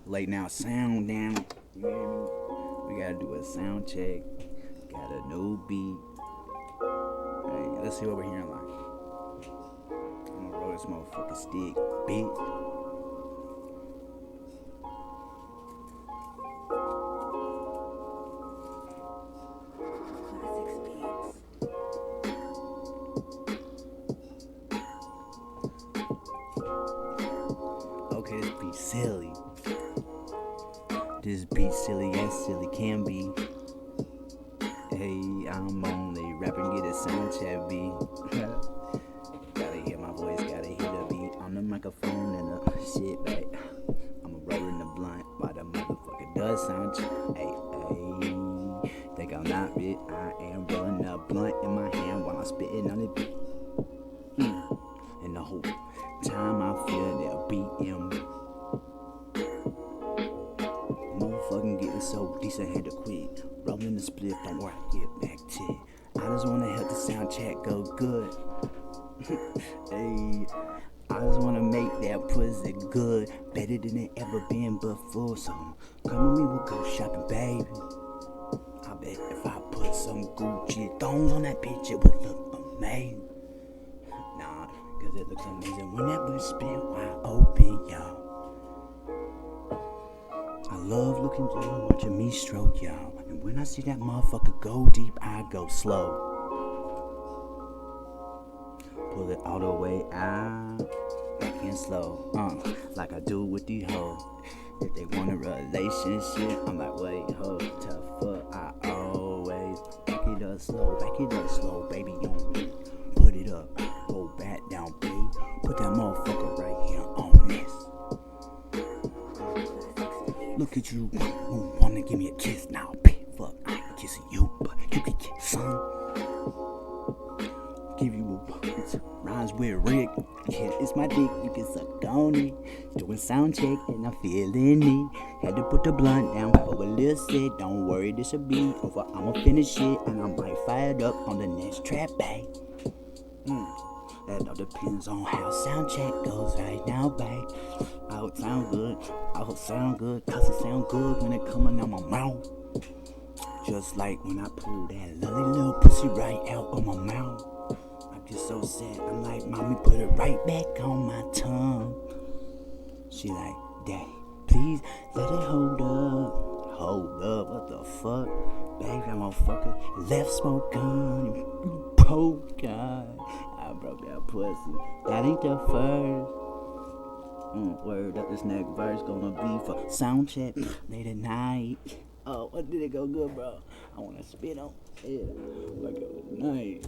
Late now, sound down. You hear me? We gotta do a sound check. Got a new beat. Hey, let's see what we're hearing like. I'm gonna roll this motherfucking stick, bitch. Okay, this beat silly. This beat silly as silly can be. Hey, I'm only rapping, get a sound check beat. Gotta hear my voice, gotta hear the beat on the microphone and the shit, babe. I'm rolling the blunt while the motherfucker does sound check. Hey, think I'm not bit. I am rolling a blunt in my hand while I'm spitting on the beat. And the whole time I feel that beat in me. Motherfucking getting so decent, had to quit. Rolling the split, don't worry, I get back to it. I just wanna help the sound check go good. Hey, I just wanna make that pussy good, better than it ever been before. So come with me, we'll go shopping, baby. I bet if I put some Gucci thongs on that bitch, it would look amazing. Nah, cause it looks amazing when that bitch spit wide open, y'all. I love looking down, watching me stroke, y'all. And when I see that motherfucker go deep, I go slow. Pull it all the way out, back in slow, like I do with these hoes. If they want a relationship, I'm like, wait, hold, tough fuck. I always back it up slow, baby, on me. Put it up, go back down, baby. Put that motherfucker right here on this. Look at you, wanna give me a kiss now, bitch. Fuck, I ain't kissing you, but you can kiss some. Give you a it rhymes with Rick. Yeah, it's my dick, you can suck on it. Doing sound check and I'm feeling it. Had to put the blunt down for a little set. Don't worry, this will be over. I'ma finish it and I might fire it up on the next trap, babe. That all depends on how sound check goes right now, babe. I hope sound good, cause it sound good when it coming out my mouth. Just like when I pull that lovely little pussy right out of my mouth. I get so sad, I'm like, mommy, put it right back on my tongue. She like, Dad, please let it hold up. Hold up, what the fuck? Baby, that motherfucker left smoke gun. Oh God, I broke that pussy. That ain't the first. Word up, this next verse gonna be for sound check late at night. Oh, what did it go good, bro? I wanna spit on it like a night.